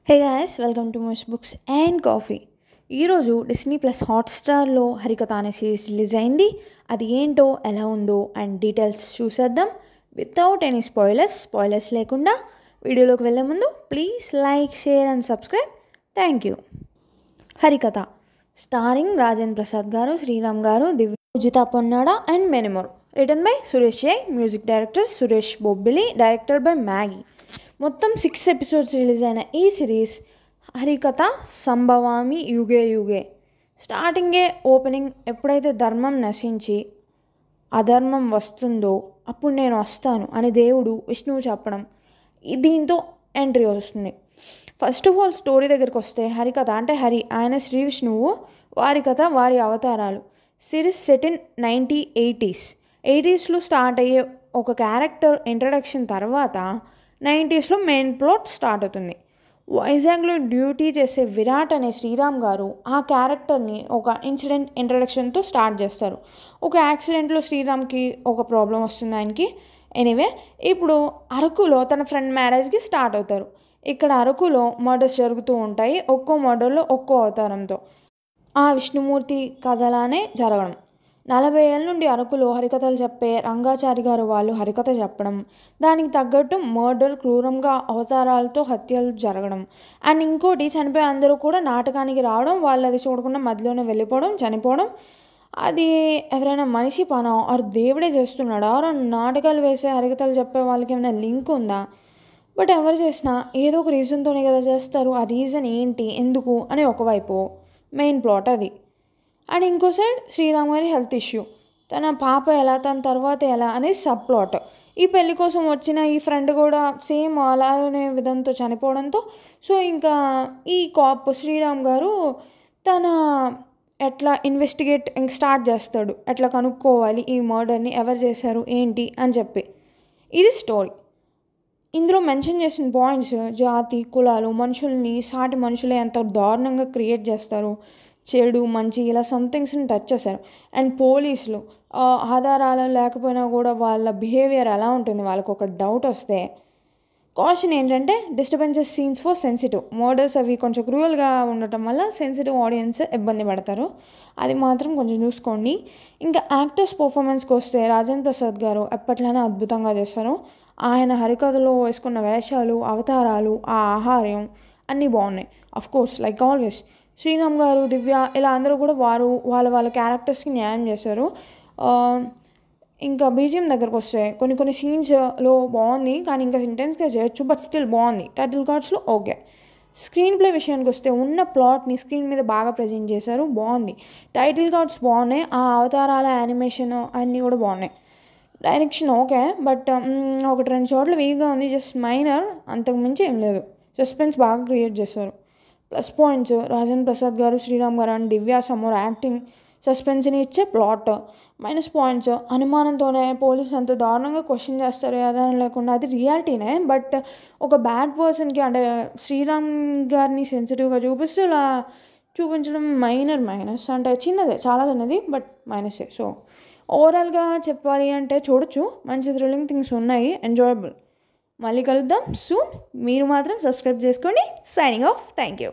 Hey guys, welcome to most books and coffee. ఈరోజు Disney plus హాట్స్టార్లో హరికథ అనే series release అయింది. అది ఏంటో, ఎలా ఉందో అండ్ డీటెయిల్స్ చూసేద్దాం వితౌట్ ఎనీ స్పాయిలర్స్ లేకుండా. వీడియోలోకి వెళ్ళే ముందు please like, share and subscribe. Thank you. Harikatha starring Rajendra Prasad garu, Shriram garu, Divyajitha Ponnada and many more. Written by Suresh Jai, music director Suresh Bobbili, director by Maggi. మొత్తం 6 ఎపిసోడ్స్ రిలీజ్ అయిన ఈ సిరీస్ హరికథ సంభవామి యుగే యుగే. స్టార్టింగే ఓపెనింగ్ ఎప్పుడైతే ధర్మం నశించి అధర్మం వస్తుందో అప్పుడు నేను వస్తాను అని దేవుడు విష్ణువు చెప్పడం, దీంతో ఎంట్రీ వస్తుంది. ఫస్ట్ ఆఫ్ ఆల్ స్టోరీ దగ్గరికి వస్తే, హరికథ అంటే హరి, ఆయన శ్రీ విష్ణువు, వారి కథ వారి అవతారాలు. Series set in 80s start అయ్యే ఒక క్యారెక్టర్ ఇంట్రడక్షన్ తర్వాత 90s మెయిన్ ప్లాట్ స్టార్ట్ అవుతుంది. వైజాగ్లో డ్యూటీ చేసే విరాట్ అనే శ్రీరామ్ గారు ఆ క్యారెక్టర్ని ఒక ఇన్సిడెంట్ ఇంట్రడక్షన్తో స్టార్ట్ చేస్తారు. ఒక యాక్సిడెంట్లో శ్రీరామ్కి ఒక ప్రాబ్లం వస్తుంది ఆయనకి. ఎనీవే, ఇప్పుడు అరకులో తన ఫ్రెండ్ మ్యారేజ్కి స్టార్ట్ అవుతారు. ఇక్కడ అరకులో మర్డర్స్ జరుగుతూ ఉంటాయి, ఒక్కో మర్డర్లో ఒక్కో అవతారంతో. ఆ విష్ణుమూర్తి కథలానే జరగడం. 40 ఏళ్ళ నుండి అరకులో హరికథలు చెప్పే రంగాచారి గారు వాళ్ళు హరికథ చెప్పడం, దానికి తగ్గట్టు మర్డర్, క్రూరంగా అవతారాలతో హత్యలు జరగడం. అండ్ ఇంకోటి, చనిపోయే అందరూ కూడా నాటకానికి రావడం, వాళ్ళు అది చూడకుండా మధ్యలోనే వెళ్ళిపోవడం, చనిపోవడం. అది ఎవరైనా మనిషి పనో ఆర్ దేవుడే చేస్తున్నాడా, ఆర్ నాటకాలు వేసే హరికథలు చెప్పే వాళ్ళకి ఏమైనా లింక్ ఉందా? బట్ ఎవరు చేసినా ఏదో ఒక రీజన్తోనే కదా చేస్తారు. ఆ రీజన్ ఏంటి, ఎందుకు అని ఒకవైపు మెయిన్ ప్లాట్ అది. అండ్ ఇంకో సైడ్ శ్రీరామ్ గారి హెల్త్ ఇష్యూ, తన పాప ఎలా, తన తర్వాత ఎలా అనేది సబ్ ప్లాట్. ఈ పెళ్లి కోసం వచ్చిన ఈ ఫ్రెండ్ కూడా సేమ్ అలానే విధంతో చనిపోవడంతో, సో ఇంకా ఈ కాప్ శ్రీరామ్ గారు తన ఎట్లా ఇన్వెస్టిగేట్ స్టార్ట్ చేస్తాడు, ఎట్లా కనుక్కోవాలి ఈ మర్డర్ని, ఎవరు చేశారు ఏంటి అని చెప్పి. ఇది స్టోరీ. ఇందులో మెన్షన్ చేసిన పాయింట్స్, జాతి, కులాలు, మనుషుల్ని సాటి మనుషులే ఎంత దారుణంగా క్రియేట్ చేస్తారు, చెడు మంచి ఇలా సంథింగ్స్ని టచ్ చేశారు. అండ్ పోలీసులు ఆధారాలు లేకపోయినా కూడా వాళ్ళ బిహేవియర్ ఎలా ఉంటుంది, వాళ్ళకు ఒక డౌట్ వస్తే. కాషన్ ఏంటంటే, disturbances scenes for sensitive murders అవి కొంచెం క్రూయల్గా ఉండటం వల్ల సెన్సిటివ్ ఆడియన్స్ ఇబ్బంది పడతారు, అది మాత్రం కొంచెం చూసుకోండి. ఇంకా యాక్టర్స్ పర్ఫార్మెన్స్కి వస్తే, రాజేంద్ర ప్రసాద్ గారు ఎప్పట్లానే అద్భుతంగా చేశారు. ఆయన హరికథలో వేసుకున్న వేషాలు, అవతారాలు, ఆ ఆహార్యం అన్నీ బాగున్నాయి. అఫ్కోర్స్ లైక్ ఆల్వేస్ శ్రీరామ్ గారు, దివ్య ఇలా అందరూ కూడా వాళ్ళ క్యారెక్టర్స్కి న్యాయం చేశారు. ఇంకా బీజిఎం దగ్గరకు వస్తే కొన్ని సీన్స్లో బాగుంది, కానీ ఇంకా ఇంటెన్స్గా చేయొచ్చు, బట్ స్టిల్ బాగుంది. టైటిల్ కార్డ్స్లో ఓకే. స్క్రీన్ ప్లే విషయానికి వస్తే, ఉన్న ప్లాట్ని స్క్రీన్ మీద బాగా ప్రజెంట్ చేశారు, బాగుంది. టైటిల్ కార్డ్స్ బాగున్నాయి, ఆ అవతారాల యానిమేషన్ అన్నీ కూడా బాగున్నాయి. డైరెక్షన్ ఓకే, బట్ 1-2 చోట్ల వీక్గా ఉంది, జస్ట్ మైనర్, అంతకు మించి ఏం లేదు. సస్పెన్స్ బాగా క్రియేట్ చేశారు. ప్లస్ పాయింట్స్, రాజేంద్ర ప్రసాద్ గారు, శ్రీరామ్ గారు అండ్ దివ్య సమ్మర్ యాక్టింగ్ సస్పెన్స్ని ఇచ్చే ప్లాట్. మైనస్ పాయింట్స్, అనుమానంతోనే పోలీసు అంత దారుణంగా క్వశ్చన్ చేస్తారు ఆధారం లేకుండా, అది రియాలిటీనే. బట్ ఒక బ్యాడ్ పర్సన్కి, అంటే శ్రీరామ్ గారిని సెన్సిటివ్గా చూపిస్తూ ఇలా చూపించడం మైనస్, అంటే చిన్నదే, చాలా చిన్నది, బట్ మైనసే. సో ఓవరాల్గా చెప్పాలి అంటే చూడొచ్చు, మంచి థ్రిల్లింగ్ థింగ్స్ ఉన్నాయి, ఎంజాయబుల్. మళ్ళీ కలుద్దాం సూన్. మీరు మాత్రం సబ్స్క్రైబ్ చేసుకోండి. Signing off. Thank you.